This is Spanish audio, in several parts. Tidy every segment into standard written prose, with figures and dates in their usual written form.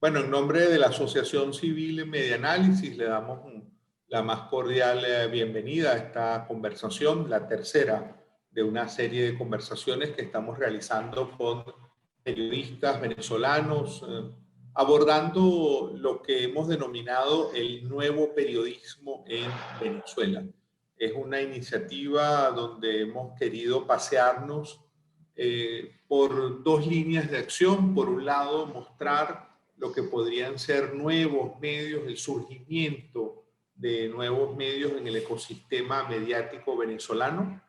Bueno, en nombre de la Asociación Civil Medianálisis le damos la más cordial bienvenida a esta conversación, la tercera de una serie de conversaciones que estamos realizando con periodistas venezolanos, abordando lo que hemos denominado el nuevo periodismo en Venezuela. Es una iniciativa donde hemos querido pasearnos por dos líneas de acción. Por un lado, mostrar lo que podrían ser nuevos medios, el surgimiento de nuevos medios en el ecosistema mediático venezolano,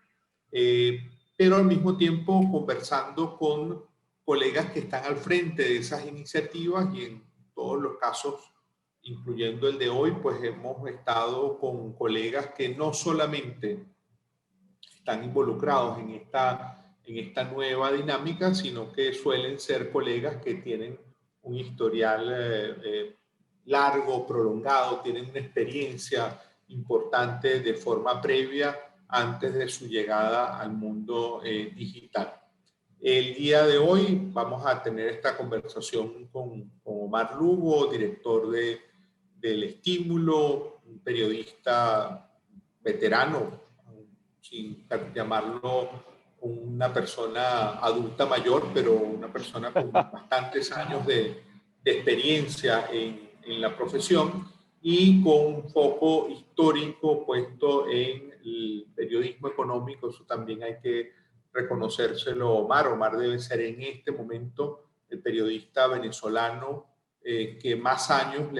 pero al mismo tiempo conversando con colegas que están al frente de esas iniciativas, y en todos los casos, incluyendo el de hoy, pues hemos estado con colegas que no solamente están involucrados en esta nueva dinámica, sino que suelen ser colegas que tienen un historial largo, prolongado, tienen una experiencia importante de forma previa antes de su llegada al mundo digital. El día de hoy vamos a tener esta conversación con Omar Lugo, director del Estímulo, un periodista veterano, sin llamarlo una persona adulta mayor, pero una persona con bastantes años de experiencia en la profesión y con un foco histórico puesto en el periodismo económico. Eso también hay que reconocérselo a Omar. Omar debe ser en este momento el periodista venezolano que más años,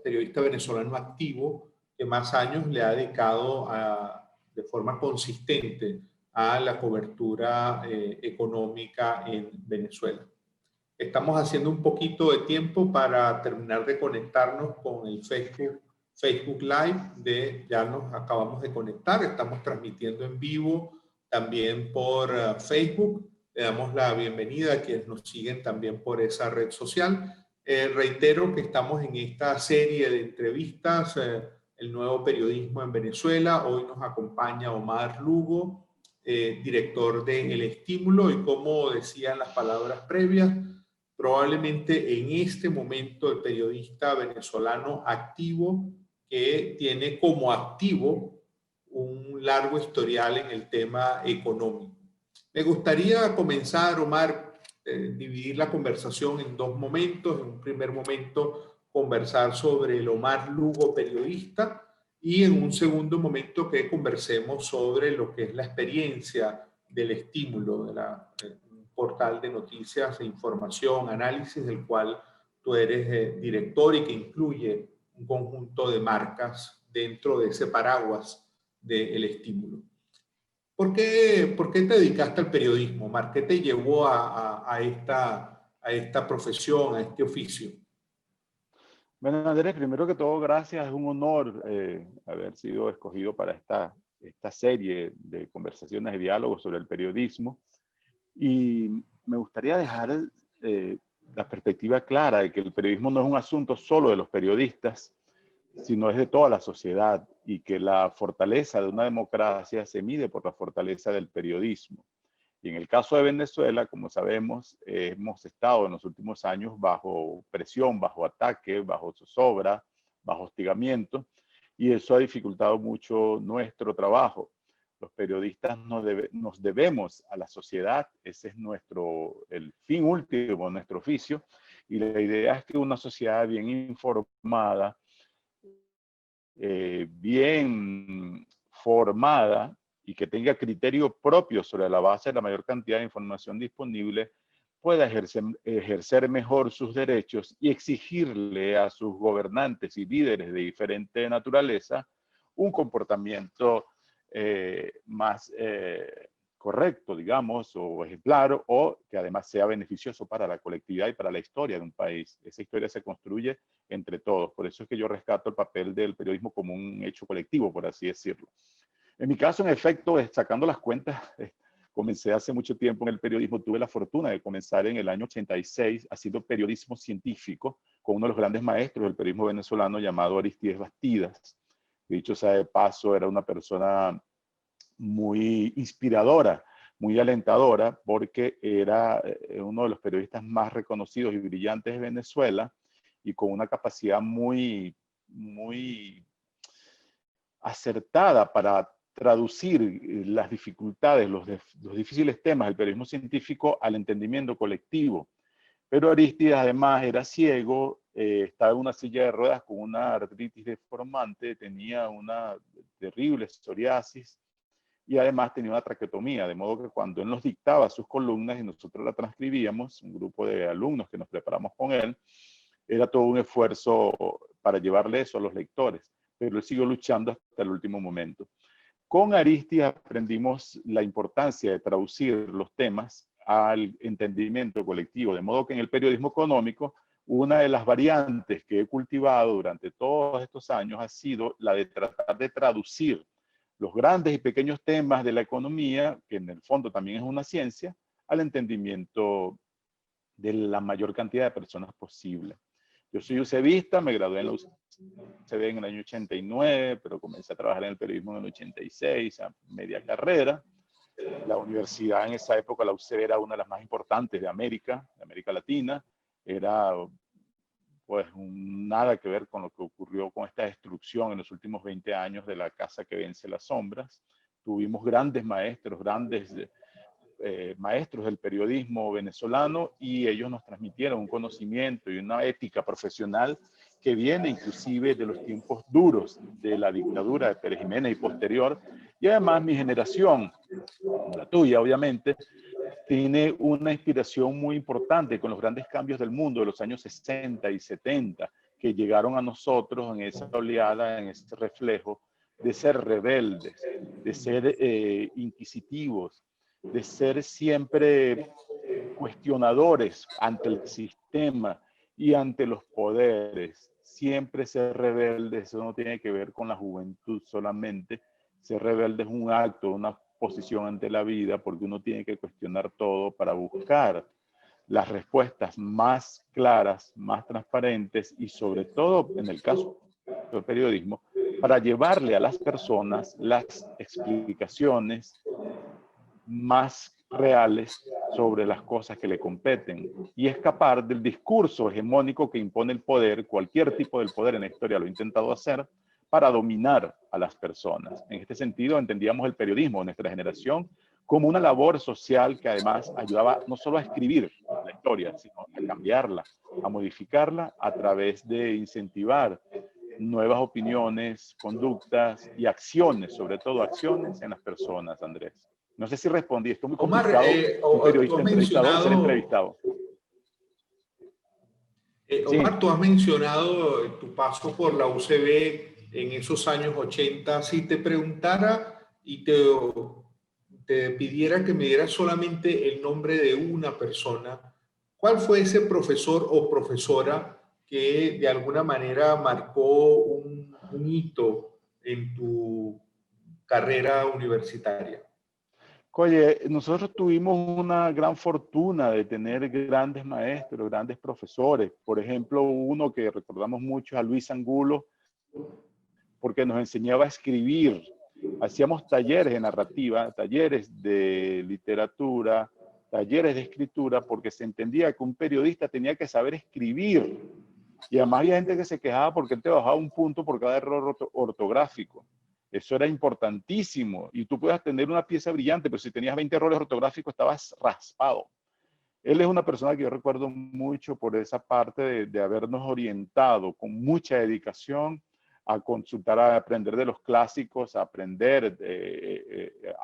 periodista venezolano activo, que más años le ha dedicado de forma consistente a la cobertura económica en Venezuela. Estamos haciendo un poquito de tiempo para terminar de conectarnos con el Facebook Live. Ya nos acabamos de conectar, estamos transmitiendo en vivo también por Facebook. Le damos la bienvenida a quienes nos siguen también por esa red social. Reitero que estamos en esta serie de entrevistas, el nuevo periodismo en Venezuela. Hoy nos acompaña Omar Lugo, director de El Estímulo, y como decían las palabras previas, probablemente en este momento el periodista venezolano activo que tiene como activo un largo historial en el tema económico. Me gustaría comenzar, Omar, dividir la conversación en dos momentos. En un primer momento, conversar sobre el Omar Lugo periodista, y en un segundo momento que conversemos sobre lo que es la experiencia del Estímulo, de un portal de noticias e información, análisis, del cual tú eres director y que incluye un conjunto de marcas dentro de ese paraguas del Estímulo. ¿Por qué te dedicaste al periodismo, Omar? ¿Qué te llevó a esta profesión, a este oficio? Bueno, Andrés, primero que todo, gracias. Es un honor haber sido escogido para esta serie de conversaciones y diálogos sobre el periodismo. Y me gustaría dejar la perspectiva clara de que el periodismo no es un asunto solo de los periodistas, sino es de toda la sociedad, y que la fortaleza de una democracia se mide por la fortaleza del periodismo. Y en el caso de Venezuela, como sabemos, hemos estado en los últimos años bajo presión, bajo ataque, bajo zozobra, bajo hostigamiento, y eso ha dificultado mucho nuestro trabajo. Los periodistas nos debemos a la sociedad, ese es el fin último de nuestro oficio, y la idea es que una sociedad bien informada, bien formada y que tenga criterio propio sobre la base de la mayor cantidad de información disponible, pueda ejercer mejor sus derechos y exigirle a sus gobernantes y líderes de diferente naturaleza un comportamiento más correcto, digamos, o ejemplar, o que además sea beneficioso para la colectividad y para la historia de un país. Esa historia se construye entre todos. Por eso es que yo rescato el papel del periodismo como un hecho colectivo, por así decirlo. En mi caso, en efecto, sacando las cuentas, comencé hace mucho tiempo en el periodismo. Tuve la fortuna de comenzar en el año 86 haciendo periodismo científico con uno de los grandes maestros del periodismo venezolano llamado Aristides Bastidas. Dicho sea de paso, era una persona muy inspiradora, muy alentadora, porque era uno de los periodistas más reconocidos y brillantes de Venezuela, y con una capacidad muy acertada para traducir las dificultades, los difíciles temas del periodismo científico al entendimiento colectivo. Pero Arístides además era ciego, estaba en una silla de ruedas con una artritis deformante, tenía una terrible psoriasis y además tenía una traqueotomía, de modo que cuando él nos dictaba sus columnas y nosotros la transcribíamos, un grupo de alumnos que nos preparamos con él, era todo un esfuerzo para llevarle eso a los lectores, pero él siguió luchando hasta el último momento. Con Arístides aprendimos la importancia de traducir los temas al entendimiento colectivo, de modo que en el periodismo económico, una de las variantes que he cultivado durante todos estos años ha sido la de tratar de traducir los grandes y pequeños temas de la economía, que en el fondo también es una ciencia, al entendimiento de la mayor cantidad de personas posible. Yo soy UCBista, me gradué en la UCB en el año 89, pero comencé a trabajar en el periodismo en el 86, a media carrera. La universidad en esa época, la UCB, era una de las más importantes de América Latina. Era pues nada que ver con lo que ocurrió con esta destrucción en los últimos 20 años de la casa que vence las sombras. Tuvimos grandes maestros, maestros del periodismo venezolano, y ellos nos transmitieron un conocimiento y una ética profesional que viene inclusive de los tiempos duros de la dictadura de Pérez Jiménez y posterior. Y además mi generación, la tuya obviamente, tiene una inspiración muy importante con los grandes cambios del mundo de los años 60 y 70 que llegaron a nosotros en esa oleada, en ese reflejo de ser rebeldes, de ser inquisitivos, de ser siempre cuestionadores ante el sistema y ante los poderes. Siempre ser rebeldes, eso no tiene que ver con la juventud solamente. Ser rebelde es un acto, una posición ante la vida, porque uno tiene que cuestionar todo para buscar las respuestas más claras, más transparentes y sobre todo, en el caso del periodismo, para llevarle a las personas las explicaciones más reales sobre las cosas que le competen y escapar del discurso hegemónico que impone el poder. Cualquier tipo del poder en la historia lo ha intentado hacer para dominar a las personas. En este sentido, entendíamos el periodismo de nuestra generación como una labor social que además ayudaba no solo a escribir la historia, sino a cambiarla, a modificarla a través de incentivar nuevas opiniones, conductas y acciones, sobre todo acciones en las personas, Andrés. No sé si respondí, esto es muy Omar, complicado, un tú periodista has entrevistador ser mencionado, entrevistado. Omar, Sí, tú has mencionado tu paso por la UCB en esos años 80. Si te preguntara y te pidiera que me dieras solamente el nombre de una persona, ¿cuál fue ese profesor o profesora que de alguna manera marcó un hito en tu carrera universitaria? oye, nosotros tuvimos una gran fortuna de tener grandes maestros, grandes profesores. Por ejemplo, uno que recordamos mucho es a Luis Angulo, porque nos enseñaba a escribir. Hacíamos talleres de narrativa, talleres de literatura, talleres de escritura, porque se entendía que un periodista tenía que saber escribir. Y además había gente que se quejaba porque él te bajaba un punto por cada error ortográfico. Eso era importantísimo. Y tú puedes tener una pieza brillante, pero si tenías 20 errores ortográficos estabas raspado. Él es una persona que yo recuerdo mucho por esa parte de habernos orientado con mucha dedicación a consultar, a aprender de los clásicos, a aprender,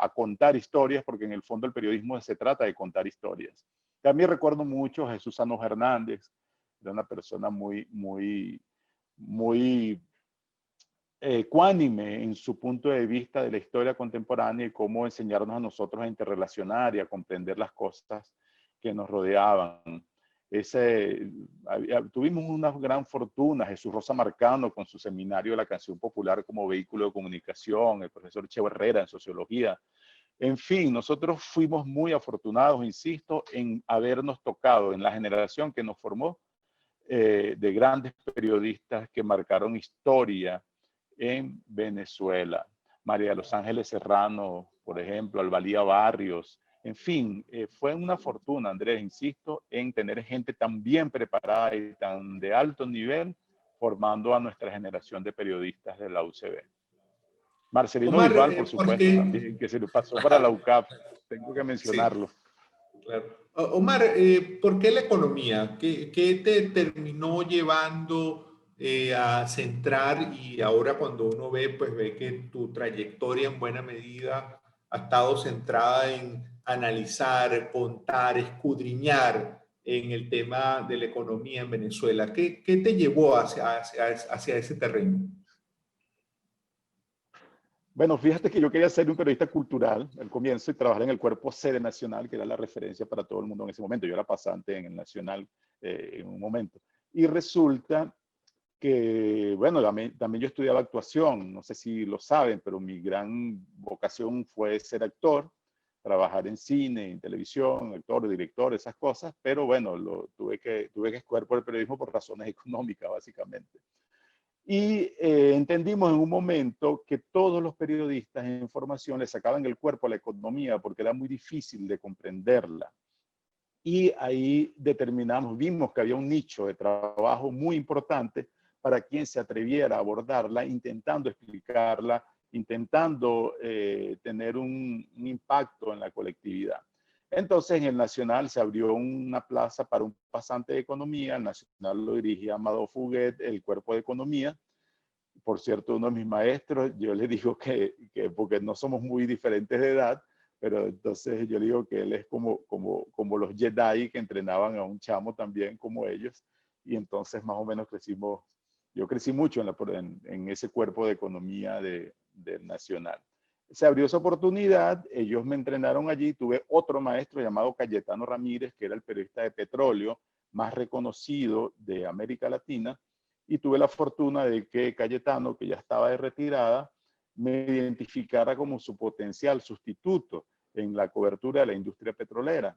a contar historias, porque en el fondo el periodismo se trata de contar historias. También recuerdo mucho a Jesús Sanoj Hernández, era una persona muy ecuánime en su punto de vista de la historia contemporánea y cómo enseñarnos a nosotros a interrelacionar y a comprender las cosas que nos rodeaban. Tuvimos una gran fortuna, Jesús Rosa Marcano con su seminario de la canción popular como vehículo de comunicación, el profesor Cheo Herrera en sociología. En fin, nosotros fuimos muy afortunados, insisto, en habernos tocado en la generación que nos formó de grandes periodistas que marcaron historia en Venezuela. María de los Ángeles Serrano, por ejemplo, Albalía Barrios, En fin, fue una fortuna, Andrés, insisto, en tener gente tan bien preparada y tan de alto nivel formando a nuestra generación de periodistas de la UCB. Marcelino Omar, Bisbal, por ¿por supuesto, qué? también, que se le pasó para la UCAP, tengo que Sí, mencionarlo. claro. Omar, ¿por qué la economía? ¿Qué te terminó llevando a centrar y ahora cuando uno ve, pues ve que tu trayectoria en buena medida ha estado centrada en analizar, contar, escudriñar en el tema de la economía en Venezuela? ¿Qué te llevó hacia ese terreno? Bueno, fíjate que yo quería ser un periodista cultural al comienzo y trabajar en el cuerpo sede nacional, que era la referencia para todo el mundo en ese momento. Yo era pasante en el Nacional en un momento. Y resulta que, bueno, también yo estudiaba actuación, no sé si lo saben, pero mi gran vocación fue ser actor, trabajar en cine, en televisión, actor, director, esas cosas, pero bueno, tuve que escoger por el periodismo por razones económicas, básicamente. Y entendimos en un momento que todos los periodistas en información le sacaban el cuerpo a la economía porque era muy difícil de comprenderla. Y ahí determinamos, vimos que había un nicho de trabajo muy importante para quien se atreviera a abordarla, intentando explicarla, intentando tener un impacto en la colectividad. Entonces en el Nacional se abrió una plaza para un pasante de economía, el Nacional lo dirigía Amado Fuguet, el cuerpo de economía. Por cierto, uno de mis maestros, yo le digo que porque no somos muy diferentes de edad, pero entonces yo digo que él es como los Jedi que entrenaban a un chamo también como ellos, y entonces más o menos crecimos, yo crecí mucho en ese cuerpo de economía del Nacional. Se abrió esa oportunidad, ellos me entrenaron allí, tuve otro maestro llamado Cayetano Ramírez, que era el periodista de petróleo más reconocido de América Latina, y tuve la fortuna de que Cayetano, que ya estaba de retirada, me identificara como su potencial sustituto en la cobertura de la industria petrolera.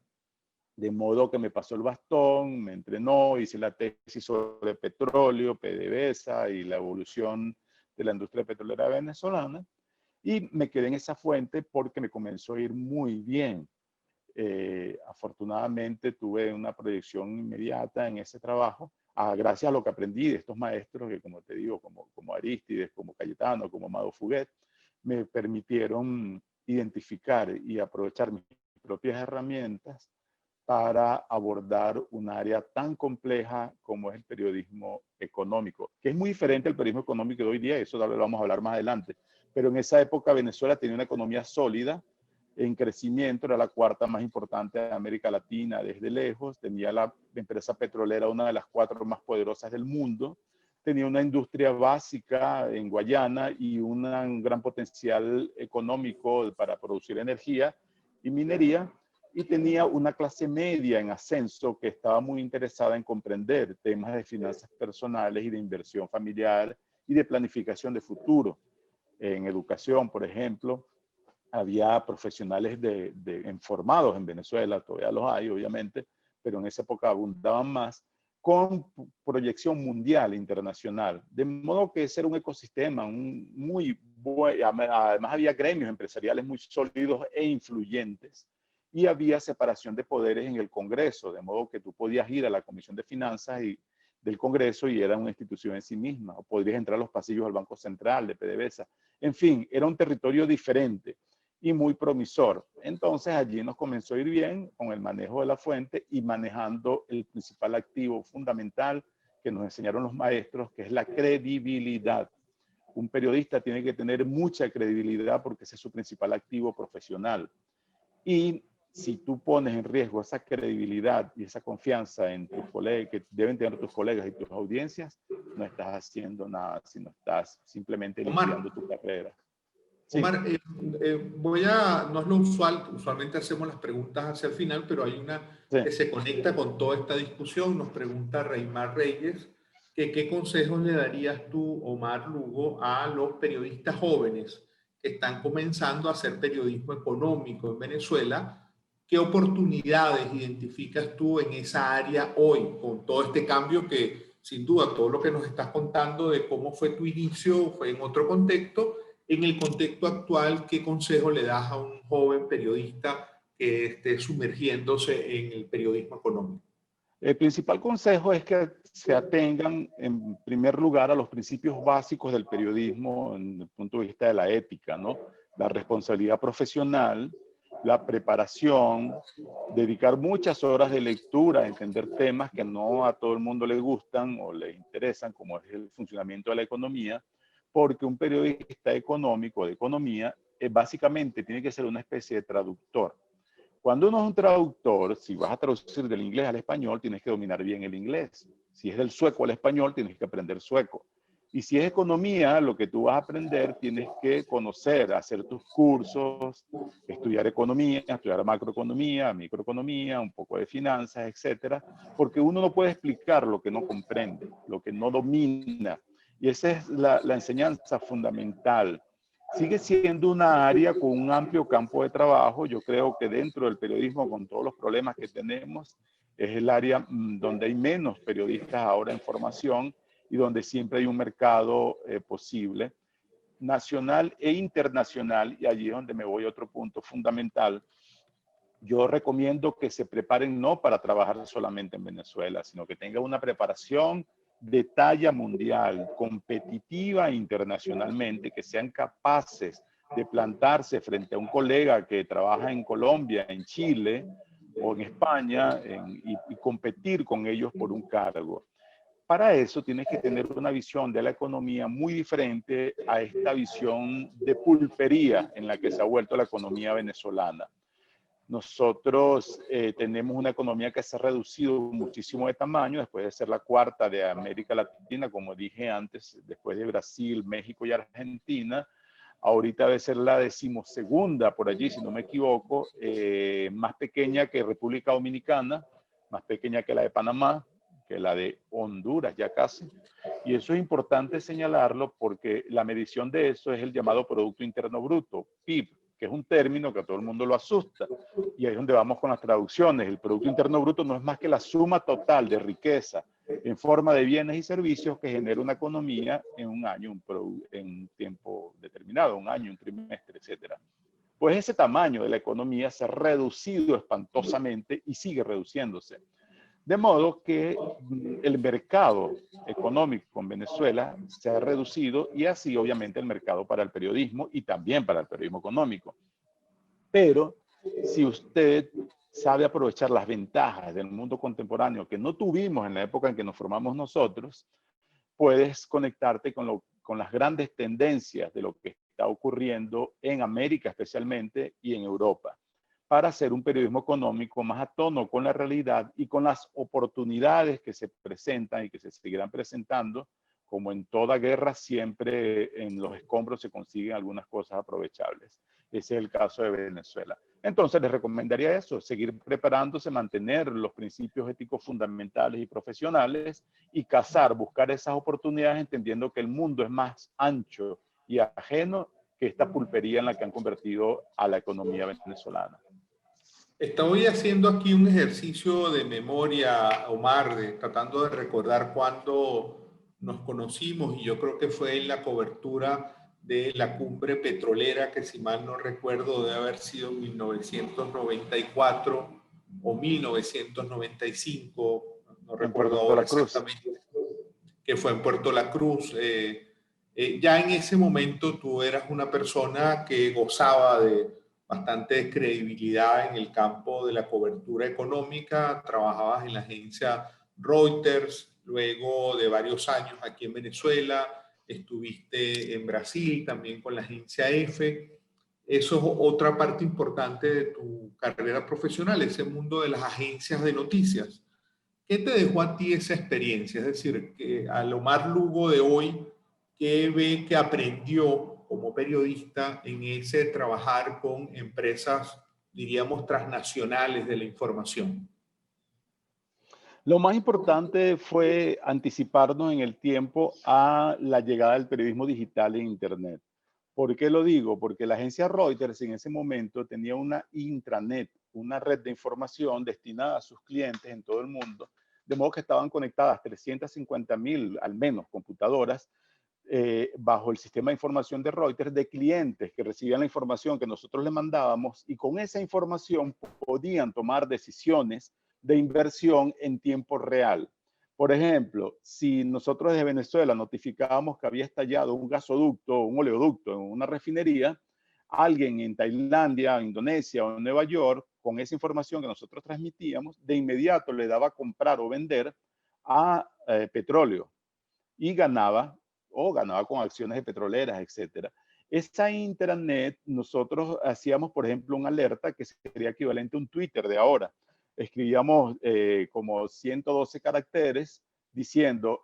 De modo que me pasó el bastón, me entrenó, hice la tesis sobre petróleo, PDVSA y la evolución de la industria petrolera venezolana, y me quedé en esa fuente porque me comenzó a ir muy bien. Afortunadamente tuve una proyección inmediata en ese trabajo, gracias a lo que aprendí de estos maestros que, como te digo, como Arístides, como Cayetano, como Amado Fuguet, me permitieron identificar y aprovechar mis propias herramientas para abordar un área tan compleja como es el periodismo económico, que es muy diferente al periodismo económico de hoy día, eso lo vamos a hablar más adelante, pero en esa época Venezuela tenía una economía sólida, en crecimiento, era la cuarta más importante de América Latina desde lejos, tenía la empresa petrolera, una de las 4 más poderosas del mundo, tenía una industria básica en Guayana y un gran potencial económico para producir energía y minería, y tenía una clase media en ascenso que estaba muy interesada en comprender temas de finanzas personales y de inversión familiar y de planificación de futuro. En educación, por ejemplo, había profesionales formados en Venezuela, todavía los hay, obviamente, pero en esa época abundaban más, con proyección mundial, internacional. De modo que ese era un ecosistema muy bueno. Además había gremios empresariales muy sólidos e influyentes. Y había separación de poderes en el Congreso, de modo que tú podías ir a la Comisión de Finanzas del Congreso y era una institución en sí misma, o podrías entrar a los pasillos del Banco Central, de PDVSA. En fin, era un territorio diferente y muy promisor. Entonces allí nos comenzó a ir bien con el manejo de la fuente y manejando el principal activo fundamental que nos enseñaron los maestros, que es la credibilidad. Un periodista tiene que tener mucha credibilidad porque ese es su principal activo profesional. Y si tú pones en riesgo esa credibilidad y esa confianza en tus colegas, que deben tener tus colegas y tus audiencias, no estás haciendo nada, sino estás simplemente liquidando Omar, tu carrera. Sí, Omar, no es lo usual, usualmente hacemos las preguntas hacia el final, pero hay una sí. que se conecta con toda esta discusión. Nos pregunta Reymar Reyes, que qué consejos le darías tú, Omar Lugo, a los periodistas jóvenes que están comenzando a hacer periodismo económico en Venezuela. ¿Qué oportunidades identificas tú en esa área hoy, con todo este cambio que, sin duda, todo lo que nos estás contando de cómo fue tu inicio fue en otro contexto? En el contexto actual, ¿qué consejo le das a un joven periodista que esté sumergiéndose en el periodismo económico? El principal consejo es que se atengan en primer lugar a los principios básicos del periodismo en el punto de vista de la ética, ¿no? La responsabilidad profesional, la preparación, dedicar muchas horas de lectura a entender temas que no a todo el mundo le gustan o les interesan, como es el funcionamiento de la economía, porque un periodista económico de economía básicamente tiene que ser una especie de traductor. Cuando uno es un traductor, si vas a traducir del inglés al español, tienes que dominar bien el inglés. Si es del sueco al español, tienes que aprender sueco. Y si es economía, lo que tú vas a aprender, tienes que conocer, hacer tus cursos, estudiar economía, estudiar macroeconomía, microeconomía, un poco de finanzas, etcétera, porque uno no puede explicar lo que no comprende, lo que no domina. Y esa es la enseñanza fundamental. Sigue siendo una área con un amplio campo de trabajo. Yo creo que dentro del periodismo, con todos los problemas que tenemos, es el área donde hay menos periodistas ahora en formación y donde siempre hay un mercado posible, nacional e internacional. Y allí es donde me voy a otro punto fundamental. Yo recomiendo que se preparen no para trabajar solamente en Venezuela, sino que tengan una preparación de talla mundial, competitiva internacionalmente, que sean capaces de plantarse frente a un colega que trabaja en Colombia, en Chile o en España y competir con ellos por un cargo. Para eso tienes que tener una visión de la economía muy diferente a esta visión de pulpería en la que se ha vuelto la economía venezolana. Nosotros tenemos una economía que se ha reducido muchísimo de tamaño después de ser la cuarta de América Latina, como dije antes, después de Brasil, México y Argentina. Ahorita debe ser la decimosegunda por allí, si no me equivoco, más pequeña que República Dominicana, más pequeña que la de Panamá, que la de Honduras ya casi. Y eso es importante señalarlo porque la medición de eso es el llamado Producto Interno Bruto, PIB, que es un término que a todo el mundo lo asusta. Y ahí es donde vamos con las traducciones. El Producto Interno Bruto no es más que la suma total de riqueza en forma de bienes y servicios que genera una economía en un año, en un tiempo determinado, un año, un trimestre, etcétera. Pues ese tamaño de la economía se ha reducido espantosamente y sigue reduciéndose. De modo que el mercado económico en Venezuela se ha reducido y así obviamente el mercado para el periodismo y también para el periodismo económico. Pero si usted sabe aprovechar las ventajas del mundo contemporáneo que no tuvimos en la época en que nos formamos nosotros, puedes conectarte con las grandes tendencias de lo que está ocurriendo en América especialmente y en Europa, para hacer un periodismo económico más a tono con la realidad y con las oportunidades que se presentan y que se seguirán presentando. Como en toda guerra, siempre en los escombros se consiguen algunas cosas aprovechables. Ese es el caso de Venezuela. Entonces les recomendaría eso, seguir preparándose, mantener los principios éticos fundamentales y profesionales y buscar esas oportunidades entendiendo que el mundo es más ancho y ajeno que esta pulpería en la que han convertido a la economía venezolana. Estoy haciendo aquí un ejercicio de memoria, Omar, tratando de recordar cuándo nos conocimos y yo creo que fue en la cobertura de la cumbre petrolera, que si mal no recuerdo debe haber sido en 1994 o 1995, no En recuerdo Puerto ahora La Cruz. exactamente, que fue en Puerto La Cruz. Ya en ese momento tú eras una persona que gozaba de bastante credibilidad en el campo de la cobertura económica, trabajabas en la agencia Reuters, luego de varios años aquí en Venezuela, estuviste en Brasil también con la agencia EFE. Eso es otra parte importante de tu carrera profesional, ese mundo de las agencias de noticias. ¿Qué te dejó a ti esa experiencia? Es decir, que al Omar Lugo de hoy, ¿qué ve que aprendió como periodista en ese trabajar con empresas, diríamos, transnacionales de la información? Lo más importante fue anticiparnos en el tiempo a la llegada del periodismo digital en Internet. ¿Por qué lo digo? Porque la agencia Reuters en ese momento tenía una intranet, una red de información destinada a sus clientes en todo el mundo, de modo que estaban conectadas 350.000 al menos computadoras bajo el sistema de información de Reuters, de clientes que recibían la información que nosotros les mandábamos y con esa información podían tomar decisiones de inversión en tiempo real. Por ejemplo, si nosotros desde Venezuela notificábamos que había estallado un gasoducto, un oleoducto en una refinería, alguien en Tailandia, Indonesia o en Nueva York, con esa información que nosotros transmitíamos, de inmediato le daba a comprar o vender a petróleo y ganaba con acciones de petroleras, etcétera. Esa intranet, nosotros hacíamos, por ejemplo, una alerta que sería equivalente a un Twitter de ahora. Escribíamos como 112 caracteres diciendo,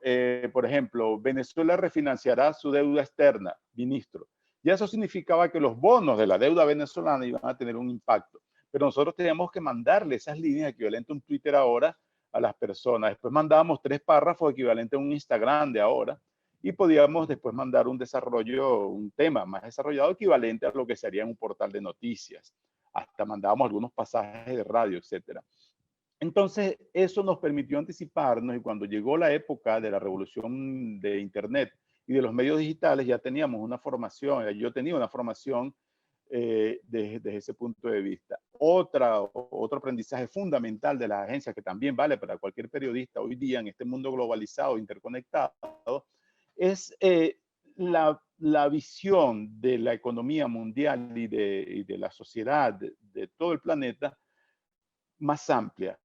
por ejemplo, Venezuela refinanciará su deuda externa, ministro. Y eso significaba que los bonos de la deuda venezolana iban a tener un impacto. Pero nosotros teníamos que mandarle esas líneas equivalentes a un Twitter ahora a las personas. Después mandábamos 3 párrafos equivalentes a un Instagram de ahora y podíamos después mandar un desarrollo, un tema más desarrollado equivalente a lo que sería un portal de noticias. Hasta mandábamos algunos pasajes de radio, etcétera. Entonces, eso nos permitió anticiparnos y cuando llegó la época de la revolución de Internet y de los medios digitales, ya teníamos una formación, yo tenía una formación desde ese punto de vista. Otro aprendizaje fundamental de las agencias, que también vale para cualquier periodista hoy día en este mundo globalizado, interconectado, es la visión de la economía mundial y de la sociedad, de todo el planeta, más amplia.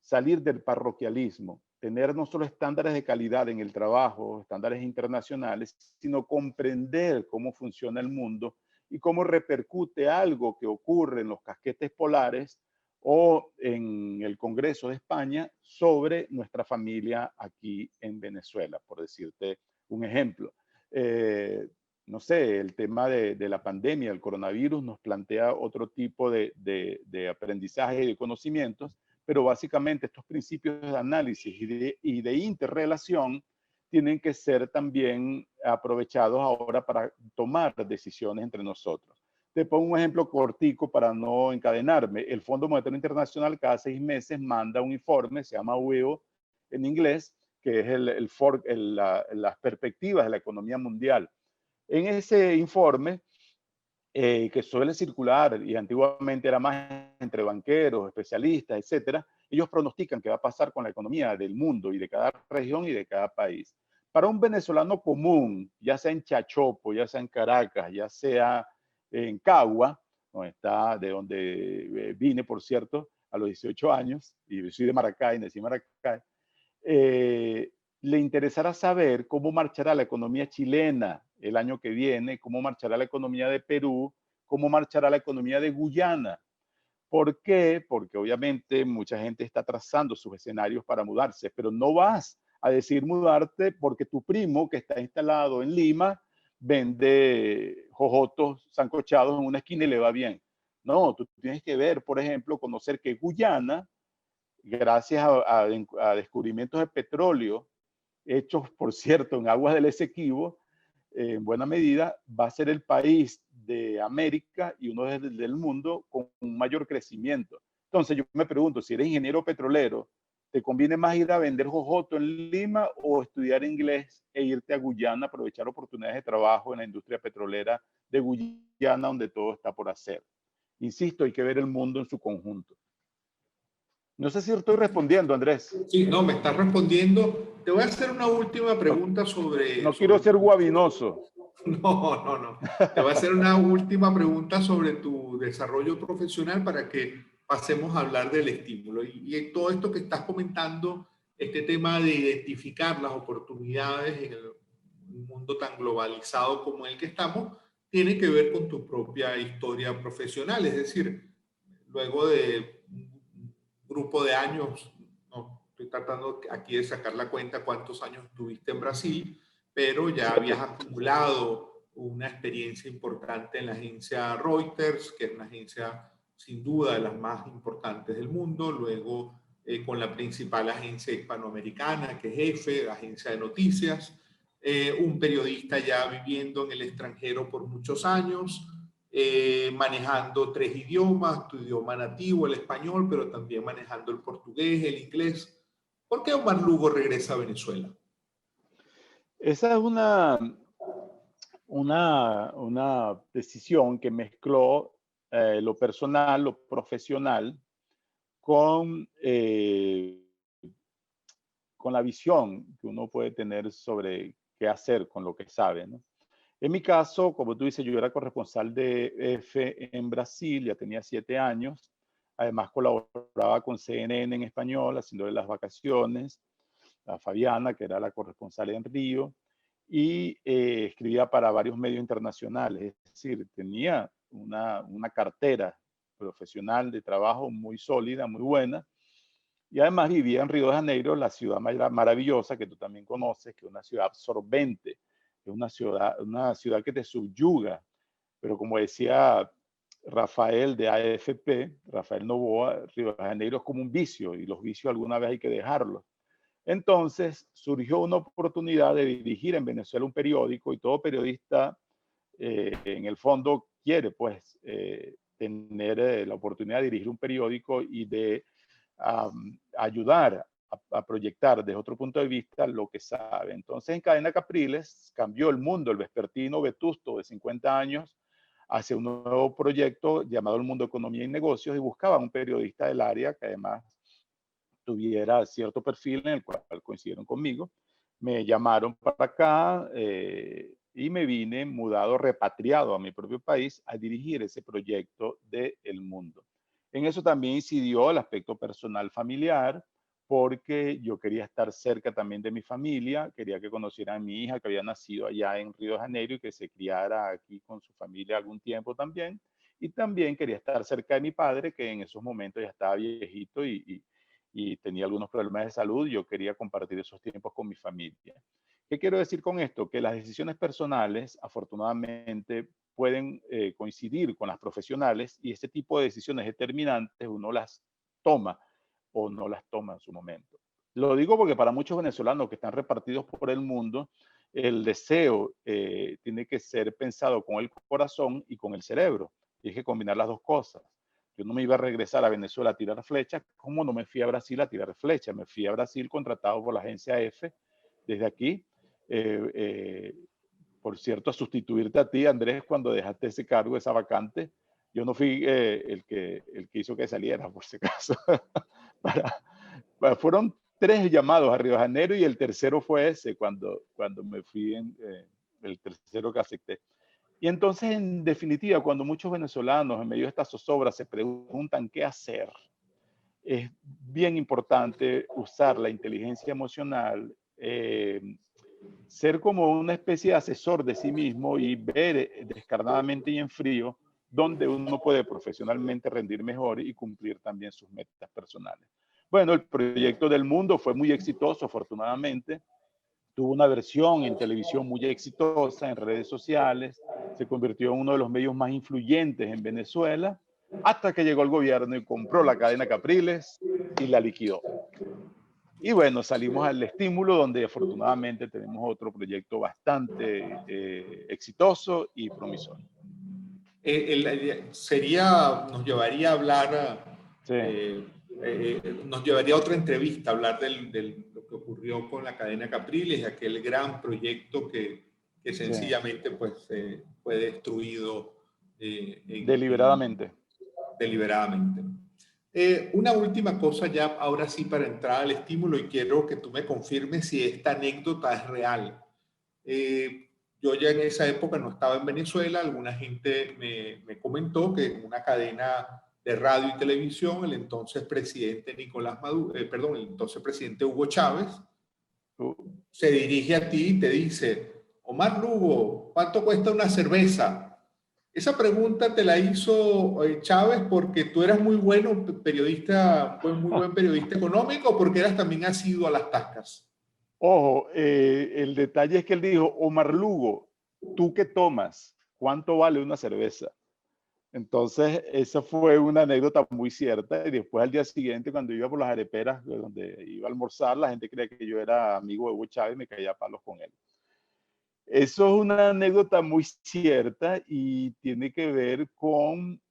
Salir del parroquialismo, tener no solo estándares de calidad en el trabajo, estándares internacionales, sino comprender cómo funciona el mundo y cómo repercute algo que ocurre en los casquetes polares o en el Congreso de España sobre nuestra familia aquí en Venezuela, por decirte un ejemplo. No sé, el tema de la pandemia, el coronavirus, nos plantea otro tipo de aprendizaje y de conocimientos, pero básicamente estos principios de análisis y de interrelación tienen que ser también aprovechados ahora para tomar decisiones entre nosotros. Te pongo un ejemplo cortico para no encadenarme. El Fondo Monetario Internacional cada 6 meses manda un informe, se llama WEO en inglés, que es las perspectivas de la economía mundial. En ese informe, que suele circular y antiguamente era más entre banqueros, especialistas, etcétera, ellos pronostican qué va a pasar con la economía del mundo y de cada región y de cada país. Para un venezolano común, ya sea en Chachopo, ya sea en Caracas, ya sea en Cagua, de donde vine, por cierto, a los 18 años, y soy de Maracay, nací en Maracay, le interesará saber cómo marchará la economía chilena el año que viene, cómo marchará la economía de Perú, cómo marchará la economía de Guyana. ¿Por qué? Porque obviamente mucha gente está trazando sus escenarios para mudarse, pero no vas a decidir mudarte porque tu primo que está instalado en Lima vende jojotos sancochados en una esquina y le va bien. No, tú tienes que ver, por ejemplo, conocer que Guyana, gracias a descubrimientos de petróleo, hechos, por cierto, en aguas del Esequibo, en buena medida, va a ser el país de América y uno del mundo con un mayor crecimiento. Entonces yo me pregunto, si eres ingeniero petrolero, ¿te conviene más ir a vender jojoto en Lima o estudiar inglés e irte a Guyana, aprovechar oportunidades de trabajo en la industria petrolera de Guyana, donde todo está por hacer? Insisto, hay que ver el mundo en su conjunto. No sé si estoy respondiendo, Andrés. Sí, no, me estás respondiendo. Te voy a hacer una última pregunta sobre... No quiero ser guabinoso. No. Te voy a hacer una última pregunta sobre tu desarrollo profesional para que pasemos a hablar del estímulo. Y en todo esto que estás comentando, este tema de identificar las oportunidades en el mundo tan globalizado como el que estamos, tiene que ver con tu propia historia profesional. Es decir, luego de un grupo de años, no estoy tratando aquí de sacar la cuenta cuántos años estuviste en Brasil, pero ya habías acumulado una experiencia importante en la agencia Reuters, que es una agencia sin duda de las más importantes del mundo, luego con la principal agencia hispanoamericana, que es EFE, la agencia de noticias, un periodista ya viviendo en el extranjero por muchos años, manejando 3 idiomas, tu idioma nativo, el español, pero también manejando el portugués, el inglés. ¿Por qué Omar Lugo regresa a Venezuela? Esa es una decisión que mezcló lo personal, lo profesional, con, con la visión que uno puede tener sobre qué hacer con lo que sabe, ¿no? En mi caso, como tú dices, yo era corresponsal de EFE en Brasil, ya tenía 7 años. Además, colaboraba con CNN en español, haciéndole las vacaciones a Fabiana, que era la corresponsal en Río, y escribía para varios medios internacionales. Es decir, tenía una cartera profesional de trabajo muy sólida, muy buena. Y además vivía en Río de Janeiro, la ciudad maravillosa que tú también conoces, que es una ciudad absorbente, es una ciudad que te subyuga. Pero como decía Rafael de AFP, Rafael Novoa, Río de Janeiro es como un vicio y los vicios alguna vez hay que dejarlos. Entonces surgió una oportunidad de dirigir en Venezuela un periódico y todo periodista en el fondo quiere pues tener la oportunidad de dirigir un periódico y de ayudar a proyectar desde otro punto de vista lo que sabe. Entonces, en Cadena Capriles cambió el mundo. El vespertino vetusto de 50 años hacia un nuevo proyecto llamado El Mundo Economía y Negocios y buscaba un periodista del área que además tuviera cierto perfil en el cual coincidieron conmigo. Me llamaron para acá y me vine mudado, repatriado a mi propio país a dirigir ese proyecto de El Mundo. En eso también incidió el aspecto personal familiar, porque yo quería estar cerca también de mi familia, quería que conocieran a mi hija que había nacido allá en Río de Janeiro y que se criara aquí con su familia algún tiempo también. Y también quería estar cerca de mi padre, que en esos momentos ya estaba viejito y tenía algunos problemas de salud. Yo quería compartir esos tiempos con mi familia. ¿Qué quiero decir con esto? Que las decisiones personales, afortunadamente, pueden coincidir con las profesionales y este tipo de decisiones determinantes uno las toma o no las toma en su momento. Lo digo porque para muchos venezolanos que están repartidos por el mundo, el deseo tiene que ser pensado con el corazón y con el cerebro. Tienes que combinar las dos cosas. Yo no me iba a regresar a Venezuela a tirar flechas, como no me fui a Brasil a tirar flechas. Me fui a Brasil contratado por la agencia EFE desde aquí. Eh, eh, por cierto, a sustituirte a ti, Andrés, cuando dejaste ese cargo, esa vacante. Yo no fui el que hizo que saliera, por si acaso. Fueron 3 llamados a Río de Janeiro y el tercero fue ese, cuando me fui, el tercero que acepté. Y entonces, en definitiva, cuando muchos venezolanos en medio de esta zozobra se preguntan qué hacer, es bien importante usar la inteligencia emocional, ser como una especie de asesor de sí mismo y ver descarnadamente y en frío dónde uno puede profesionalmente rendir mejor y cumplir también sus metas personales. Bueno, el proyecto del mundo fue muy exitoso, afortunadamente. Tuvo una versión en televisión muy exitosa, en redes sociales, se convirtió en uno de los medios más influyentes en Venezuela, hasta que llegó el gobierno y compró la cadena Capriles y la liquidó. Y bueno, salimos al estímulo, donde afortunadamente tenemos otro proyecto bastante exitoso y promisor. Nos llevaría a hablar, Sí, nos llevaría a otra entrevista, a hablar de lo que ocurrió con la cadena Capriles y aquel gran proyecto que sí, sencillamente pues, fue destruido deliberadamente. deliberadamente. Una última cosa ya, ahora sí, para entrar al estímulo, y quiero que tú me confirmes si esta anécdota es real. Yo ya en esa época no estaba en Venezuela, alguna gente me comentó que en una cadena de radio y televisión, el entonces presidente Nicolás Maduro, perdón, el entonces presidente Hugo Chávez, Uh, se dirige a ti y te dice: Omar Lugo, ¿cuánto cuesta una cerveza? Esa pregunta te la hizo Chávez porque tú eras muy bueno periodista, muy buen periodista económico, o porque eras también asiduo a las tascas. Ojo, el detalle es que él dijo, Omar Lugo, ¿tú qué tomas? ¿Cuánto vale una cerveza? Entonces, esa fue una anécdota muy cierta. Y después, al día siguiente, cuando iba por las areperas, donde iba a almorzar, la gente creía que yo era amigo de Hugo Chávez y me caía a palos con él. Eso es una anécdota muy cierta y tiene que ver con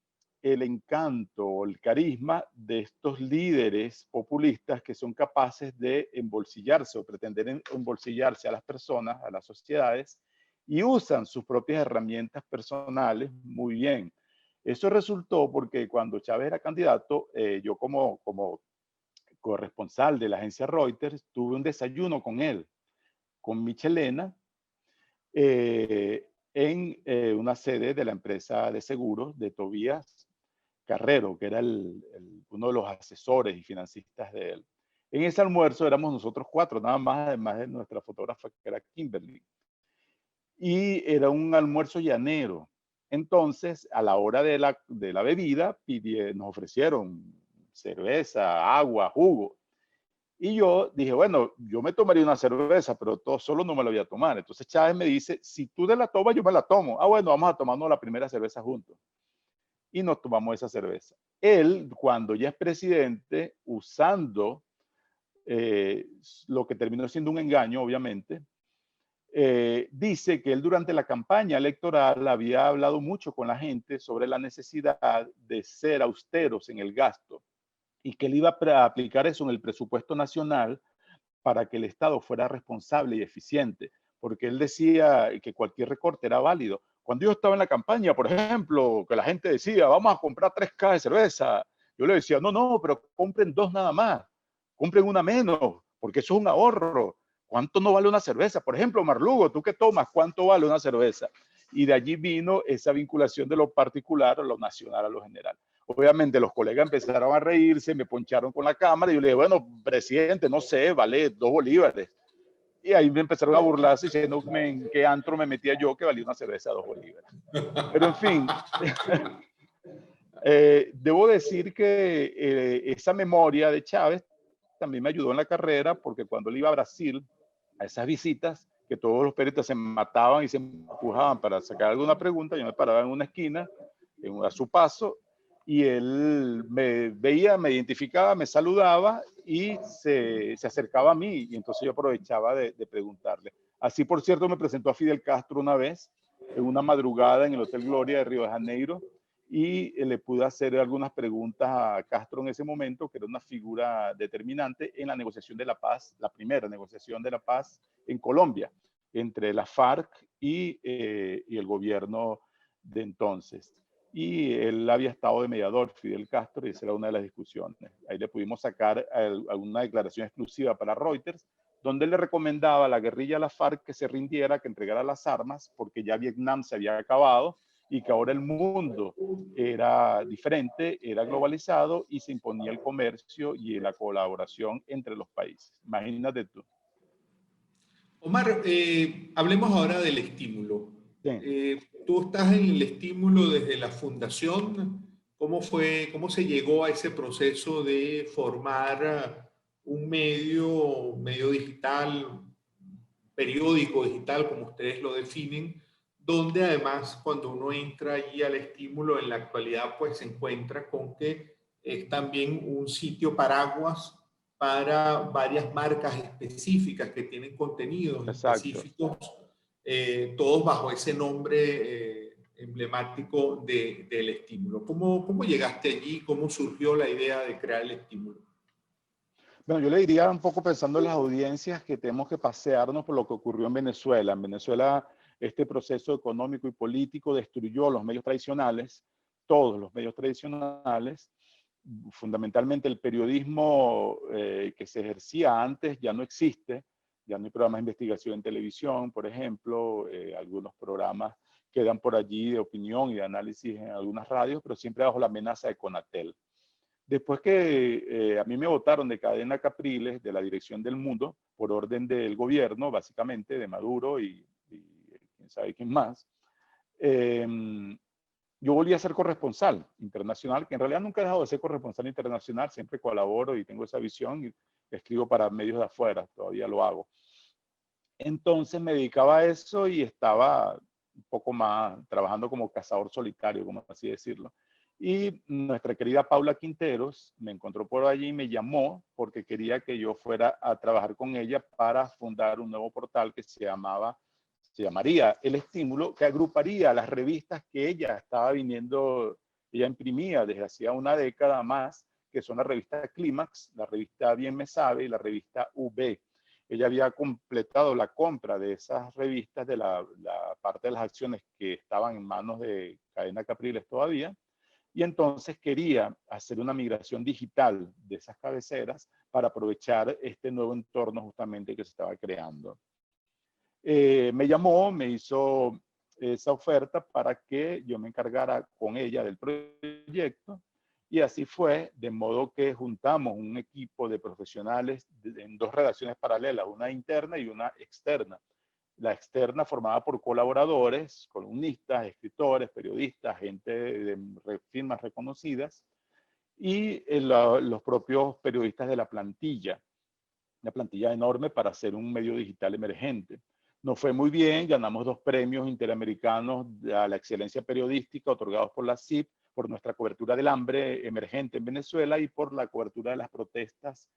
el encanto o el carisma de estos líderes populistas que son capaces de embolsillarse o pretender embolsillarse a las personas, a las sociedades, y usan sus propias herramientas personales muy bien. Eso resultó porque cuando Chávez era candidato, yo como corresponsal de la agencia Reuters, tuve un desayuno con él, con Michelena, en una sede de la empresa de seguros de Tobías Carrero, que era uno de los asesores y financistas de él. En ese almuerzo éramos nosotros cuatro, nada más, además de nuestra fotógrafa, que era Kimberly. Y era un almuerzo llanero. Entonces, a la hora de la bebida, nos ofrecieron cerveza, agua, jugo. Y yo dije, bueno, yo me tomaría una cerveza, pero todo solo no me la voy a tomar. Entonces Chávez me dice, si tú te la tomas, yo me la tomo. Ah, bueno, vamos a tomarnos la primera cerveza juntos. Y nos tomamos esa cerveza. Él, cuando ya es presidente, usando lo que terminó siendo un engaño, obviamente, dice que él durante la campaña electoral había hablado mucho con la gente sobre la necesidad de ser austeros en el gasto y que él iba a aplicar eso en el presupuesto nacional para que el Estado fuera responsable y eficiente, porque él decía que cualquier recorte era válido. Cuando yo estaba en la campaña, por ejemplo, que la gente decía, vamos a comprar 3 cajas de cerveza, yo le decía, no, no, pero compren 2 nada más, compren una menos, porque eso es un ahorro. ¿Cuánto no vale una cerveza? Por ejemplo, Marlugo, ¿tú qué tomas? ¿Cuánto vale una cerveza? Y de allí vino esa vinculación de lo particular a lo nacional, a lo general. Obviamente los colegas empezaron a reírse, me poncharon con la cámara y yo le dije, bueno, presidente, no sé, vale 2 bolívares. Y ahí me empezaron a burlarse diciendo en qué antro me metía yo que valía una cerveza de 2 bolívares. Pero en fin, debo decir que esa memoria de Chávez también me ayudó en la carrera porque cuando él iba a Brasil, a esas visitas, que todos los periodistas se mataban y se empujaban para sacar alguna pregunta, yo me paraba en una esquina, a su paso, y él me veía, me identificaba, me saludaba y se acercaba a mí, y entonces yo aprovechaba de preguntarle. Así, por cierto, me presentó a Fidel Castro una vez, en una madrugada en el Hotel Gloria de Río de Janeiro, y le pude hacer algunas preguntas a Castro en ese momento, que era una figura determinante en la negociación de la paz, la primera negociación de la paz en Colombia, entre la FARC y el gobierno de entonces. Y él había estado de mediador, Fidel Castro, y esa era una de las discusiones. Ahí le pudimos sacar alguna declaración exclusiva para Reuters, donde él le recomendaba a la guerrilla de la FARC que se rindiera, que entregara las armas, porque ya Vietnam se había acabado y que ahora el mundo era diferente, era globalizado y se imponía el comercio y la colaboración entre los países. Imagínate tú. Omar, hablemos ahora del estímulo. Sí. Tú estás en el estímulo desde la fundación. ¿Cómo fue, cómo se llegó a ese proceso de formar un medio digital, periódico digital, como ustedes lo definen, donde además cuando uno entra allí al estímulo en la actualidad, pues se encuentra con que es también un sitio paraguas para varias marcas específicas que tienen contenidos Exacto. específicos, todos bajo ese nombre emblemático del estímulo. ¿Cómo llegaste allí? ¿Cómo surgió la idea de crear el estímulo? Bueno, yo le diría un poco pensando en las audiencias que tenemos que pasearnos por lo que ocurrió en Venezuela. En Venezuela, este proceso económico y político destruyó los medios tradicionales, todos los medios tradicionales. Fundamentalmente el periodismo que se ejercía antes ya no existe, ya no hay programas de investigación en televisión, por ejemplo, algunos programas quedan por allí de opinión y de análisis en algunas radios, pero siempre bajo la amenaza de Conatel. Después que a mí me votaron de Cadena Capriles, de la dirección del Mundo, por orden del gobierno, básicamente, de Maduro y quién sabe quién más, eh, yo volví a ser corresponsal internacional, que en realidad nunca he dejado de ser corresponsal internacional, siempre colaboro y tengo esa visión y escribo para medios de afuera, todavía lo hago. Entonces me dedicaba a eso y estaba un poco más trabajando como cazador solitario, como así decirlo. Y nuestra querida Paula Quinteros me encontró por allí y me llamó porque quería que yo fuera a trabajar con ella para fundar un nuevo portal que se llamaría El Estímulo, que agruparía las revistas que ella estaba viniendo, ella imprimía desde hacía una década más, que son la revista Clímax, la revista Bien Me Sabe y la revista UB. Ella había completado la compra de esas revistas de la parte de las acciones que estaban en manos de Cadena Capriles todavía, y entonces quería hacer una migración digital de esas cabeceras para aprovechar este nuevo entorno justamente que se estaba creando. Me llamó, me hizo esa oferta para que yo me encargara con ella del proyecto, y así fue, de modo que juntamos un equipo de profesionales en dos redacciones paralelas, una interna y una externa. La externa formada por colaboradores, columnistas, escritores, periodistas, gente de firmas reconocidas, y los propios periodistas de la plantilla, una plantilla enorme para hacer un medio digital emergente. Nos fue muy bien, ganamos 2 premios interamericanos a la excelencia periodística otorgados por la CIP, por nuestra cobertura del hambre emergente en Venezuela y por la cobertura de las protestas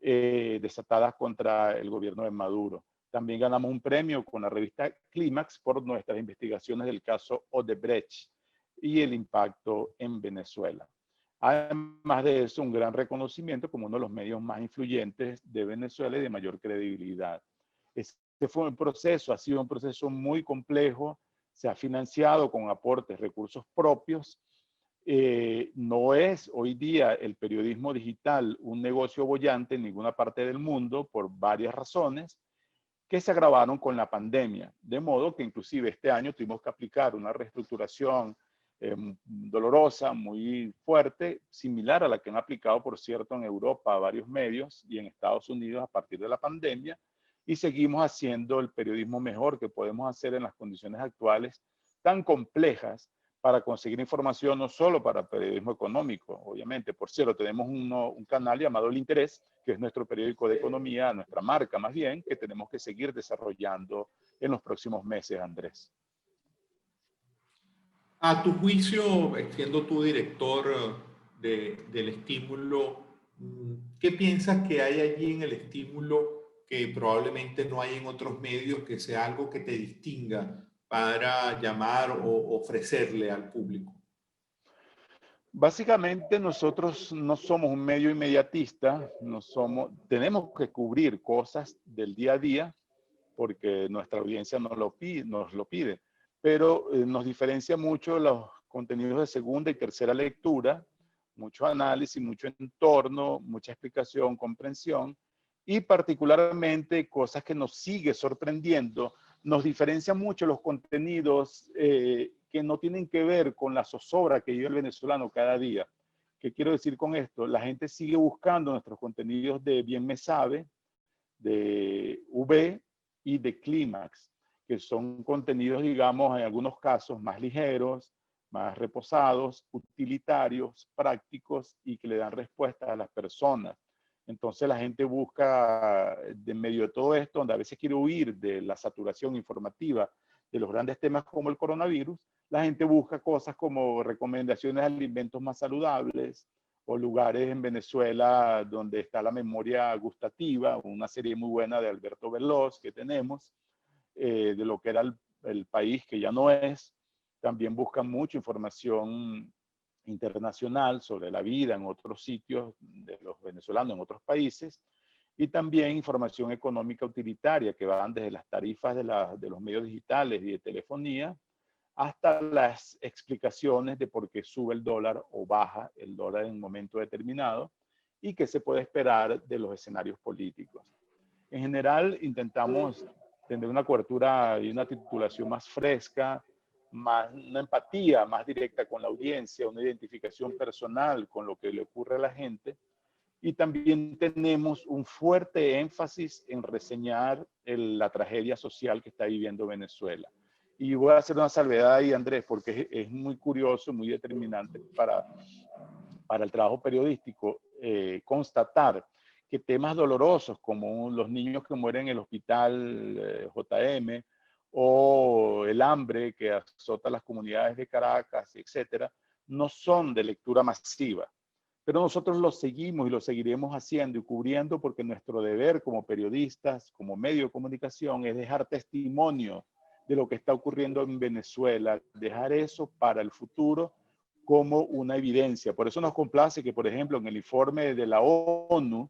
desatadas contra el gobierno de Maduro. También ganamos un premio con la revista Clímax por nuestras investigaciones del caso Odebrecht y el impacto en Venezuela. Además de eso, un gran reconocimiento como uno de los medios más influyentes de Venezuela y de mayor credibilidad. Este fue un proceso, ha sido un proceso muy complejo, se ha financiado con aportes, recursos propios. No es hoy día el periodismo digital un negocio boyante en ninguna parte del mundo por varias razones que se agravaron con la pandemia. De modo que inclusive este año tuvimos que aplicar una reestructuración dolorosa, muy fuerte, similar a la que han aplicado, por cierto, en Europa a varios medios y en Estados Unidos a partir de la pandemia, y seguimos haciendo el periodismo mejor que podemos hacer en las condiciones actuales tan complejas para conseguir información, no solo para periodismo económico, obviamente. Por cierto, tenemos un canal llamado El Interés, que es nuestro periódico de economía, nuestra marca más bien, que tenemos que seguir desarrollando en los próximos meses, Andrés. A tu juicio, siendo tú director del estímulo, ¿qué piensas que hay allí en el estímulo que probablemente no hay en otros medios, que sea algo que te distinga para llamar o ofrecerle al público? Básicamente nosotros no somos un medio inmediatista, tenemos que cubrir cosas del día a día porque nuestra audiencia nos lo pide, pero nos diferencia mucho los contenidos de segunda y tercera lectura, mucho análisis, mucho entorno, mucha explicación, comprensión, y particularmente cosas que nos sigue sorprendiendo. Nos diferencia mucho los contenidos que no tienen que ver con la zozobra que vive el venezolano cada día. ¿Qué quiero decir con esto? La gente sigue buscando nuestros contenidos de Bien Me Sabe, de V y de Clímax, que son contenidos, digamos, en algunos casos más ligeros, más reposados, utilitarios, prácticos y que le dan respuestas a las personas. Entonces la gente busca, de medio de todo esto, donde a veces quiere huir de la saturación informativa de los grandes temas como el coronavirus, la gente busca cosas como recomendaciones de alimentos más saludables o lugares en Venezuela donde está la memoria gustativa, una serie muy buena de Alberto Veloz que tenemos, de lo que era el país que ya no es. También buscan mucha información internacional sobre la vida en otros sitios de los venezolanos en otros países, y también información económica utilitaria que van desde las tarifas de los medios digitales y de telefonía hasta las explicaciones de por qué sube el dólar o baja el dólar en un momento determinado y qué se puede esperar de los escenarios políticos. En general, intentamos tener una cobertura y una titulación más fresca, una empatía más directa con la audiencia, una identificación personal con lo que le ocurre a la gente. Y también tenemos un fuerte énfasis en reseñar la tragedia social que está viviendo Venezuela. Y voy a hacer una salvedad ahí, Andrés, porque es muy curioso, muy determinante para el trabajo periodístico constatar que temas dolorosos como los niños que mueren en el hospital JM o el hambre que azota las comunidades de Caracas, etcétera, no son de lectura masiva. Pero nosotros lo seguimos y lo seguiremos haciendo y cubriendo porque nuestro deber como periodistas, como medio de comunicación, es dejar testimonio de lo que está ocurriendo en Venezuela, dejar eso para el futuro como una evidencia. Por eso nos complace que, por ejemplo, en el informe de la ONU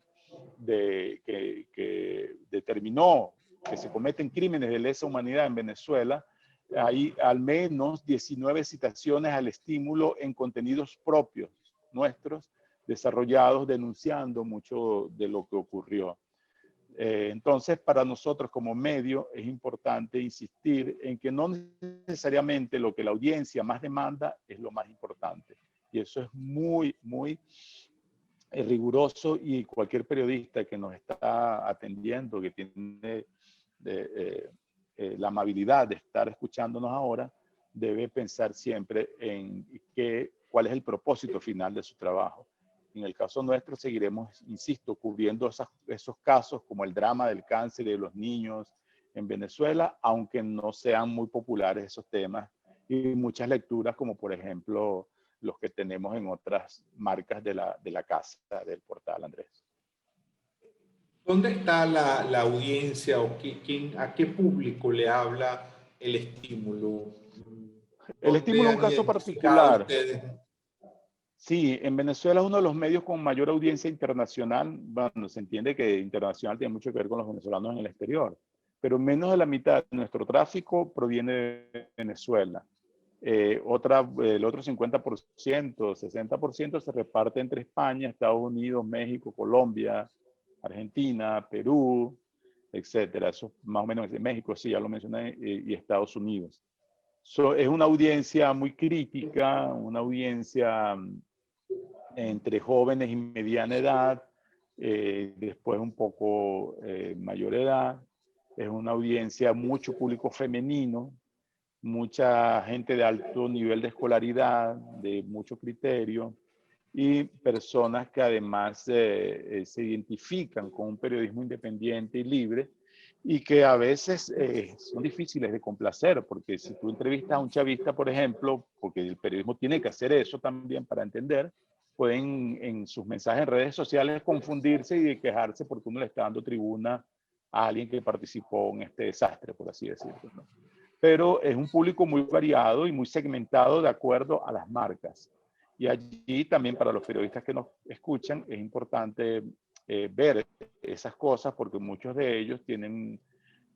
que determinó que se cometen crímenes de lesa humanidad en Venezuela, hay al menos 19 citaciones al estímulo en contenidos propios nuestros, desarrollados denunciando mucho de lo que ocurrió. Entonces, para nosotros como medio es importante insistir en que no necesariamente lo que la audiencia más demanda es lo más importante. Y eso es muy, muy riguroso, y cualquier periodista que nos está atendiendo, que tiene la amabilidad de estar escuchándonos ahora, debe pensar siempre en cuál es el propósito final de su trabajo. En el caso nuestro seguiremos, insisto, cubriendo esos casos como el drama del cáncer de los niños en Venezuela, aunque no sean muy populares esos temas, y muchas lecturas como por ejemplo los que tenemos en otras marcas de la casa, del portal, Andrés. ¿Dónde está la audiencia o a qué público le habla el estímulo? El ¿Dónde estímulo es un han caso identificado particular. ustedes? Sí, en Venezuela es uno de los medios con mayor audiencia internacional. Bueno, se entiende que internacional tiene mucho que ver con los venezolanos en el exterior, pero menos de la mitad de nuestro tráfico proviene de Venezuela. El otro 50%, 60% se reparte entre España, Estados Unidos, México, Colombia, Argentina, Perú, etcétera. Eso más o menos en México, sí, ya lo mencioné, y Estados Unidos. Es una audiencia muy crítica, una audiencia entre jóvenes y mediana edad, después un poco mayor edad. Es una audiencia mucho público femenino, mucha gente de alto nivel de escolaridad, de mucho criterio, y personas que además se identifican con un periodismo independiente y libre, y que a veces son difíciles de complacer, porque si tú entrevistas a un chavista, por ejemplo, porque el periodismo tiene que hacer eso también para entender, pueden en sus mensajes en redes sociales confundirse y quejarse porque uno le está dando tribuna a alguien que participó en este desastre, por así decirlo, ¿no? Pero es un público muy variado y muy segmentado de acuerdo a las marcas. Y allí también para los periodistas que nos escuchan es importante ver esas cosas, porque muchos de ellos tienen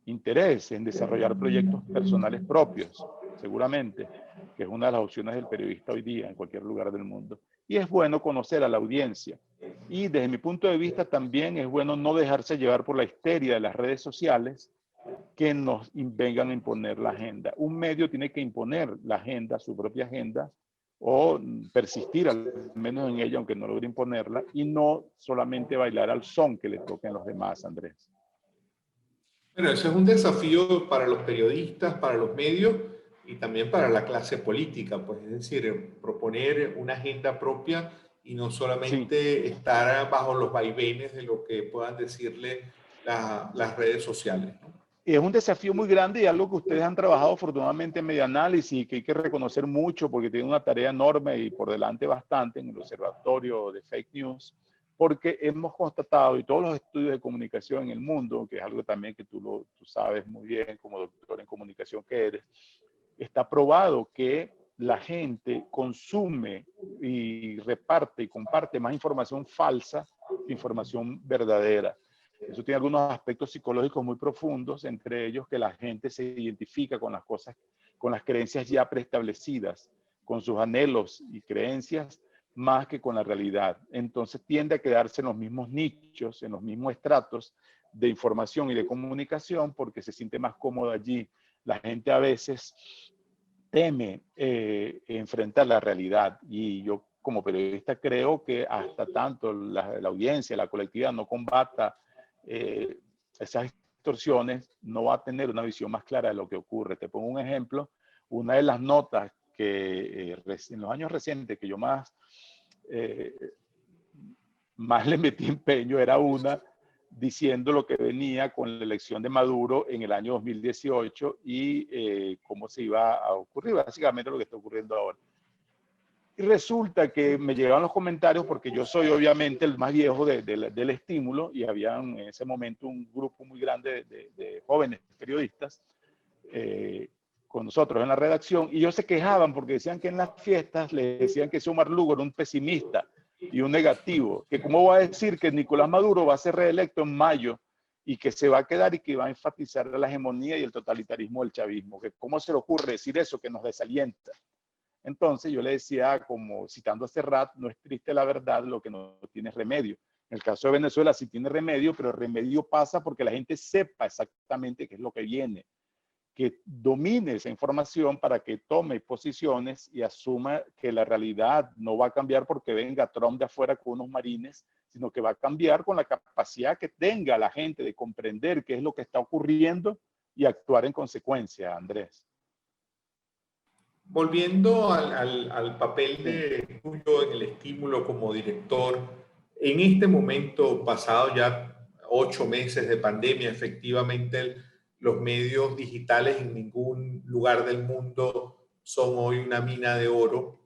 interés en desarrollar proyectos personales propios, seguramente, que es una de las opciones del periodista hoy día en cualquier lugar del mundo. Y es bueno conocer a la audiencia. Y desde mi punto de vista también es bueno no dejarse llevar por la histeria de las redes sociales que nos vengan a imponer la agenda. Un medio tiene que imponer la agenda, su propia agenda, o persistir al menos en ella, aunque no logre imponerla, y no solamente bailar al son que le toquen a los demás, Andrés. Bueno, ese es un desafío para los periodistas, para los medios y también para la clase política, pues es decir, proponer una agenda propia y no solamente Sí. estar bajo los vaivenes de lo que puedan decirle las redes sociales, ¿no? Y es un desafío muy grande y algo que ustedes han trabajado afortunadamente en Medianálisis y que hay que reconocer mucho porque tienen una tarea enorme y por delante bastante en el observatorio de fake news, porque hemos constatado, y todos los estudios de comunicación en el mundo, que es algo también que tú sabes muy bien como doctor en comunicación que eres, está probado que la gente consume y reparte y comparte más información falsa que información verdadera. Eso tiene algunos aspectos psicológicos muy profundos, entre ellos que la gente se identifica con las cosas, con las creencias ya preestablecidas, con sus anhelos y creencias, más que con la realidad. Entonces tiende a quedarse en los mismos nichos, en los mismos estratos de información y de comunicación, porque se siente más cómodo allí. La gente a veces teme enfrentar la realidad, y yo como periodista creo que hasta tanto la audiencia, la colectividad no combata esas distorsiones, no va a tener una visión más clara de lo que ocurre. Te pongo un ejemplo. Una de las notas que en los años recientes que yo más le metí empeño era una diciendo lo que venía con la elección de Maduro en el año 2018 y cómo se iba a ocurrir, básicamente lo que está ocurriendo ahora. Y resulta que me llegaban los comentarios, porque yo soy obviamente el más viejo del estímulo, y había en ese momento un grupo muy grande de jóvenes periodistas con nosotros en la redacción, y ellos se quejaban porque decían que en las fiestas les decían que Xiomar Lugo era un pesimista, y un negativo. Que cómo va a decir que Nicolás Maduro va a ser reelecto en mayo y que se va a quedar y que va a enfatizar la hegemonía y el totalitarismo del chavismo. Que cómo se le ocurre decir eso, que nos desalienta. Entonces yo le decía, como citando a Serrat, no es triste la verdad, lo que no tiene remedio. En el caso de Venezuela sí tiene remedio, pero el remedio pasa porque la gente sepa exactamente qué es lo que viene, que domine esa información para que tome posiciones y asuma que la realidad no va a cambiar porque venga Trump de afuera con unos marines, sino que va a cambiar con la capacidad que tenga la gente de comprender qué es lo que está ocurriendo y actuar en consecuencia, Andrés. Volviendo al papel de tuyo en el estímulo como director, en este momento, pasado ya 8 meses de pandemia, efectivamente los medios digitales en ningún lugar del mundo son hoy una mina de oro.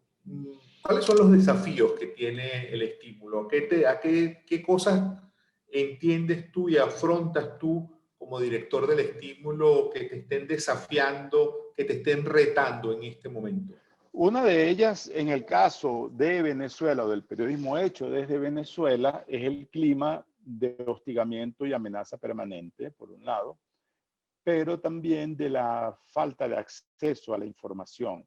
¿Cuáles son los desafíos que tiene el estímulo? ¿Qué cosas entiendes tú y afrontas tú como director del estímulo que te estén desafiando, que te estén retando en este momento? Una de ellas, en el caso de Venezuela o del periodismo hecho desde Venezuela, es el clima de hostigamiento y amenaza permanente, por un lado, pero también de la falta de acceso a la información.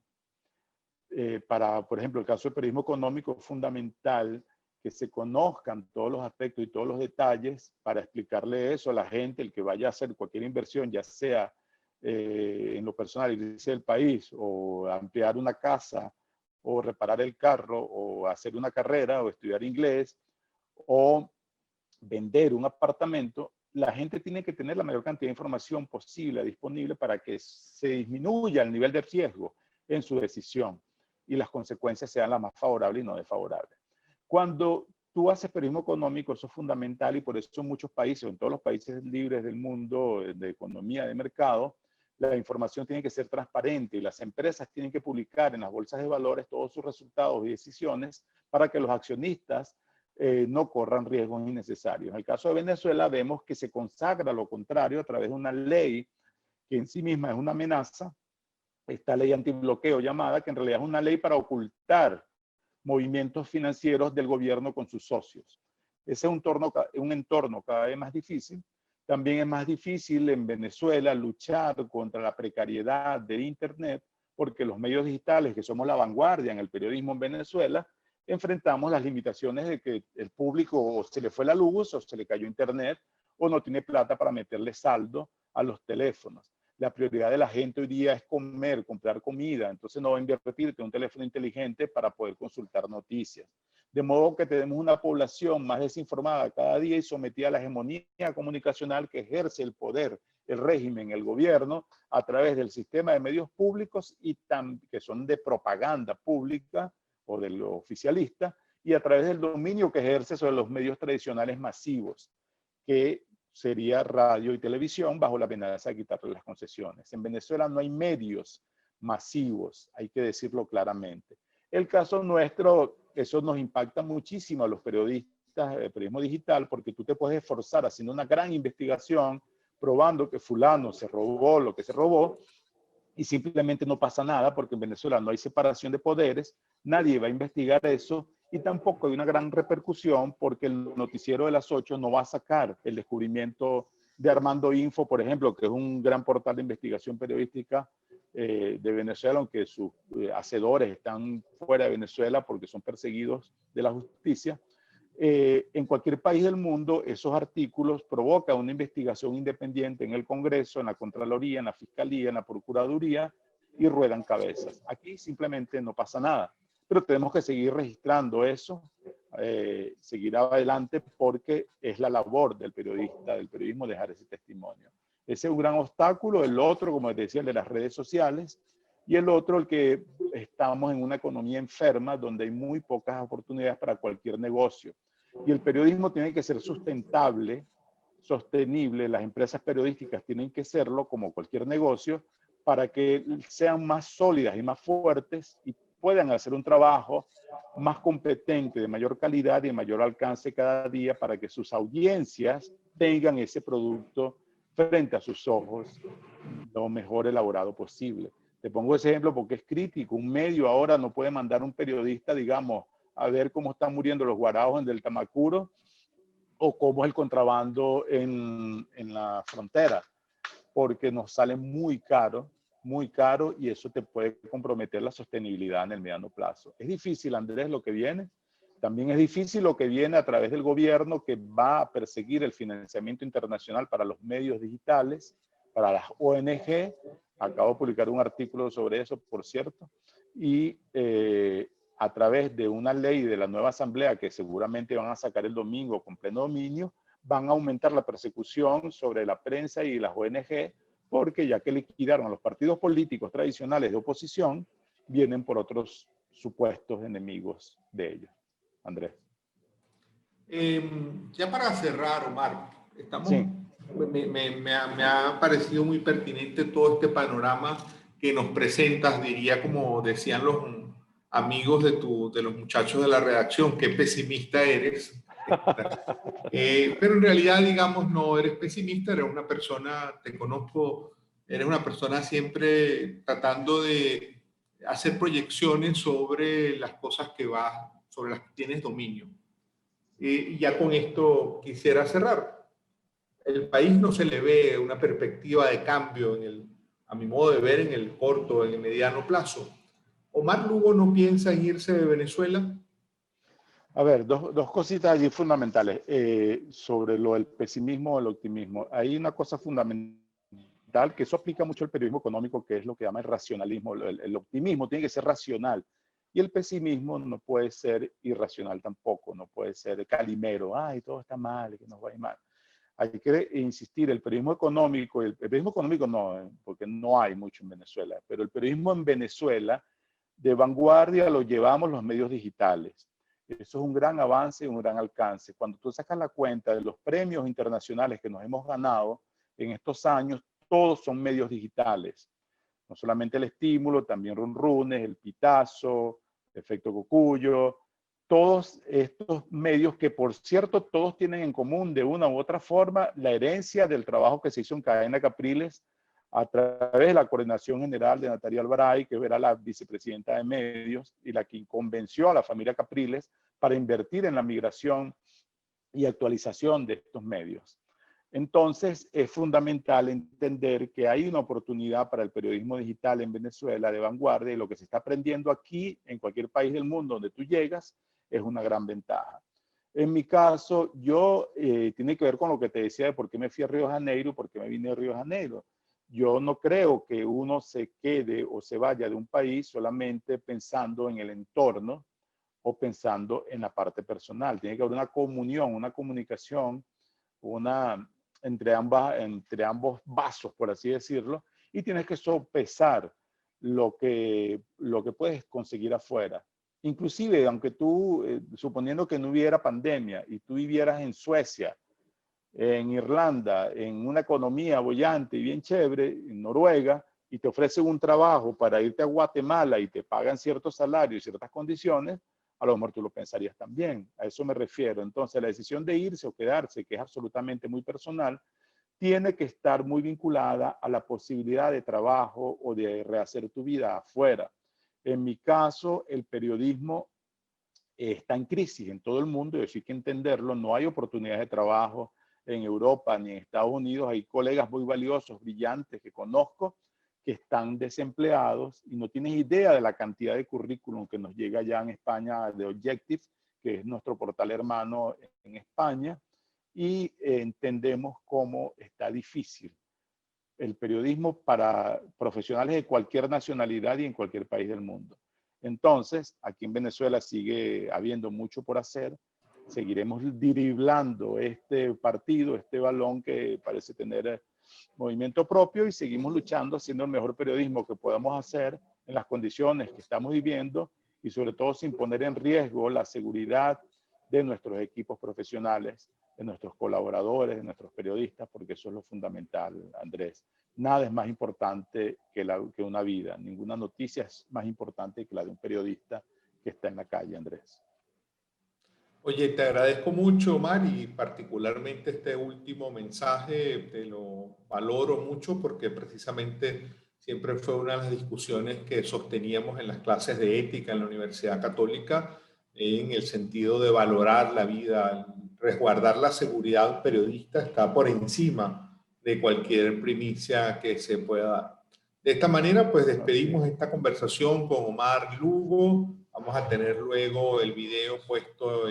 Para, por ejemplo, el caso del periodismo económico, es fundamental que se conozcan todos los aspectos y todos los detalles para explicarle eso a la gente, el que vaya a hacer cualquier inversión, ya sea en lo personal, irse del país, o ampliar una casa, o reparar el carro, o hacer una carrera, o estudiar inglés, o vender un apartamento, la gente tiene que tener la mayor cantidad de información posible disponible para que se disminuya el nivel de riesgo en su decisión y las consecuencias sean las más favorables y no desfavorables. Cuando tú haces periodismo económico, eso es fundamental y por eso en muchos países, en todos los países libres del mundo de economía, de mercado, la información tiene que ser transparente y las empresas tienen que publicar en las bolsas de valores todos sus resultados y decisiones para que los accionistas no corran riesgos innecesarios. En el caso de Venezuela vemos que se consagra lo contrario a través de una ley que en sí misma es una amenaza, esta ley antibloqueo llamada, que en realidad es una ley para ocultar movimientos financieros del gobierno con sus socios. Ese es un entorno cada vez más difícil. También es más difícil en Venezuela luchar contra la precariedad de Internet, porque los medios digitales, que somos la vanguardia en el periodismo en Venezuela, enfrentamos las limitaciones de que el público o se le fue la luz o se le cayó Internet o no tiene plata para meterle saldo a los teléfonos. La prioridad de la gente hoy día es comer, comprar comida, entonces no va a invertir en un teléfono inteligente para poder consultar noticias. De modo que tenemos una población más desinformada cada día y sometida a la hegemonía comunicacional que ejerce el poder, el régimen, el gobierno, a través del sistema de medios públicos y que son de propaganda pública o de lo oficialista, y a través del dominio que ejerce sobre los medios tradicionales masivos, que sería radio y televisión, bajo la amenaza de quitarle las concesiones. En Venezuela no hay medios masivos, hay que decirlo claramente. El caso nuestro, eso nos impacta muchísimo a los periodistas de periodismo digital, porque tú te puedes esforzar haciendo una gran investigación, probando que fulano se robó lo que se robó, y simplemente no pasa nada, porque en Venezuela no hay separación de poderes, nadie va a investigar eso, y tampoco hay una gran repercusión porque el noticiero de las 8 no va a sacar el descubrimiento de Armando Info, por ejemplo, que es un gran portal de investigación periodística de Venezuela, aunque sus hacedores están fuera de Venezuela porque son perseguidos de la justicia. En cualquier país del mundo, esos artículos provocan una investigación independiente en el Congreso, en la Contraloría, en la Fiscalía, en la Procuraduría, y ruedan cabezas. Aquí simplemente no pasa nada, pero tenemos que seguir registrando eso, seguir adelante, porque es la labor del periodista, del periodismo, dejar ese testimonio. Ese es un gran obstáculo. El otro, como te decía, el de las redes sociales, y el otro, el que estamos en una economía enferma donde hay muy pocas oportunidades para cualquier negocio. Y el periodismo tiene que ser sustentable, sostenible. Las empresas periodísticas tienen que serlo, como cualquier negocio, para que sean más sólidas y más fuertes y puedan hacer un trabajo más competente, de mayor calidad y de mayor alcance cada día, para que sus audiencias tengan ese producto frente a sus ojos lo mejor elaborado posible. Te pongo ese ejemplo porque es crítico. Un medio ahora no puede mandar un periodista, digamos, a ver cómo están muriendo los guaraos en el Tamacuro o cómo es el contrabando en la frontera, porque nos sale muy caro y eso te puede comprometer la sostenibilidad en el mediano plazo. Es difícil, Andrés, lo que viene. También es difícil lo que viene a través del gobierno, que va a perseguir el financiamiento internacional para los medios digitales, para las ONG. Acabo de publicar un artículo sobre eso, por cierto. Y a través de una ley de la nueva asamblea que seguramente van a sacar el domingo con pleno dominio, van a aumentar la persecución sobre la prensa y las ONG, porque ya que liquidaron a los partidos políticos tradicionales de oposición, vienen por otros supuestos enemigos de ellos. Andrés. Ya para cerrar, Omar, Sí. me ha parecido muy pertinente todo este panorama que nos presentas, diría como decían los amigos de los muchachos de la redacción, qué pesimista eres. Pero en realidad, digamos, no eres pesimista, eres una persona, te conozco, eres una persona siempre tratando de hacer proyecciones sobre las cosas sobre las que tienes dominio. Y ya con esto quisiera cerrar. El país no se le ve una perspectiva de cambio, a mi modo de ver, en el corto, en el mediano plazo. ¿Omar Lugo no piensa en irse de Venezuela? A ver, dos cositas allí fundamentales sobre lo del pesimismo o el optimismo. Hay una cosa fundamental que eso aplica mucho al periodismo económico, que es lo que llama el racionalismo. El optimismo tiene que ser racional y el pesimismo no puede ser irracional tampoco, no puede ser calimero, ay, todo está mal, que nos va a ir mal. Hay que insistir, el periodismo económico, el periodismo económico no, porque no hay mucho en Venezuela, pero el periodismo en Venezuela de vanguardia lo llevamos los medios digitales. Eso es un gran avance y un gran alcance. Cuando tú sacas la cuenta de los premios internacionales que nos hemos ganado en estos años, todos son medios digitales. No solamente el estímulo, también Runrunes, el Pitazo, Efecto Cocuyo, todos estos medios que, por cierto, todos tienen en común de una u otra forma la herencia del trabajo que se hizo en Cadena Capriles a través de la Coordinación General de Natalia Alvaray, que era la vicepresidenta de medios y la que convenció a la familia Capriles para invertir en la migración y actualización de estos medios. Entonces, es fundamental entender que hay una oportunidad para el periodismo digital en Venezuela de vanguardia y lo que se está aprendiendo aquí, en cualquier país del mundo donde tú llegas, es una gran ventaja. En mi caso, tiene que ver con lo que te decía de por qué me fui a Río de Janeiro, por qué me vine a Río de Janeiro. Yo no creo que uno se quede o se vaya de un país solamente pensando en el entorno o pensando en la parte personal. Tiene que haber una comunión, una comunicación, entre ambos vasos, por así decirlo, y tienes que sopesar lo que puedes conseguir afuera. Inclusive, aunque tú, suponiendo que no hubiera pandemia y tú vivieras en Suecia, en Irlanda, en una economía bollante y bien chévere, en Noruega, y te ofrecen un trabajo para irte a Guatemala y te pagan ciertos salarios y ciertas condiciones, a lo mejor tú lo pensarías también. A eso me refiero. Entonces, la decisión de irse o quedarse, que es absolutamente muy personal, tiene que estar muy vinculada a la posibilidad de trabajo o de rehacer tu vida afuera. En mi caso, el periodismo está en crisis en todo el mundo y eso hay que entenderlo. No hay oportunidades de trabajo en Europa ni en Estados Unidos. Hay colegas muy valiosos, brillantes que conozco que están desempleados y no tienes idea de la cantidad de currículum que nos llega ya en España de Objective, que es nuestro portal hermano en España, y entendemos cómo está difícil el periodismo para profesionales de cualquier nacionalidad y en cualquier país del mundo. Entonces, aquí en Venezuela sigue habiendo mucho por hacer. Seguiremos driblando este partido, este balón que parece tener movimiento propio y seguimos luchando, haciendo el mejor periodismo que podamos hacer en las condiciones que estamos viviendo y sobre todo sin poner en riesgo la seguridad de nuestros equipos profesionales, de nuestros colaboradores, de nuestros periodistas, porque eso es lo fundamental, Andrés. Nada es más importante que una vida. Ninguna noticia es más importante que la de un periodista que está en la calle, Andrés. Oye, te agradezco mucho, Omar, y particularmente este último mensaje te lo valoro mucho porque precisamente siempre fue una de las discusiones que sosteníamos en las clases de ética en la Universidad Católica, en el sentido de valorar la vida, resguardar la seguridad de un periodista está por encima de cualquier primicia que se pueda dar. De esta manera, pues despedimos esta conversación con Omar Lugo. Vamos a tener luego el video puesto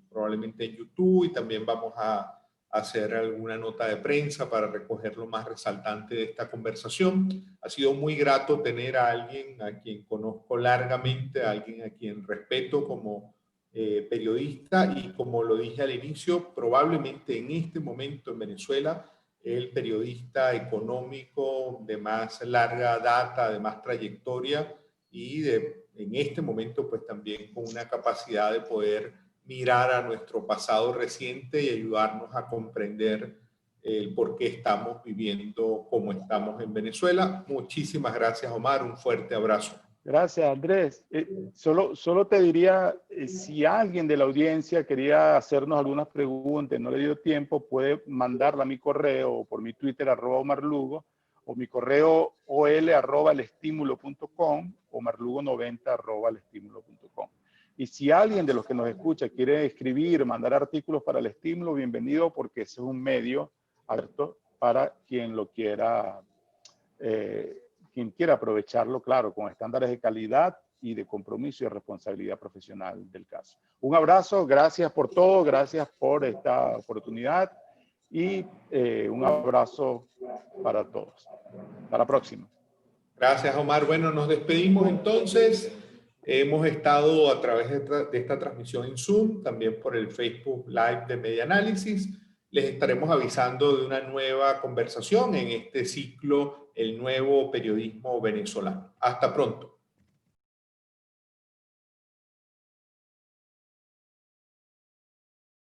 probablemente en YouTube, y también vamos a hacer alguna nota de prensa para recoger lo más resaltante de esta conversación. Ha sido muy grato tener a alguien a quien conozco largamente, a alguien a quien respeto como periodista, y como lo dije al inicio, probablemente en este momento en Venezuela el periodista económico de más larga data, de más trayectoria, y en este momento pues también con una capacidad de poder mirar a nuestro pasado reciente y ayudarnos a comprender el por qué estamos viviendo como estamos en Venezuela. Muchísimas gracias, Omar. Un fuerte abrazo. Gracias, Andrés. Solo te diría, si alguien de la audiencia quería hacernos algunas preguntas, no le dio tiempo, puede mandarla a mi correo o por mi Twitter, @omarlugo, o mi correo ol@elestimulo.com o marlugo90@elestimulo.com. Y si alguien de los que nos escucha quiere escribir, mandar artículos para El Estímulo, bienvenido, porque ese es un medio abierto para quien lo quiera, quien quiera aprovecharlo, claro, con estándares de calidad y de compromiso y responsabilidad profesional del caso. Un abrazo, gracias por todo, gracias por esta oportunidad, y un abrazo para todos. Hasta la próxima. Gracias, Omar. Bueno, nos despedimos entonces. Hemos estado a través de esta transmisión en Zoom, también por el Facebook Live de Media Análisis. Les estaremos avisando de una nueva conversación en este ciclo, El Nuevo Periodismo Venezolano. Hasta pronto.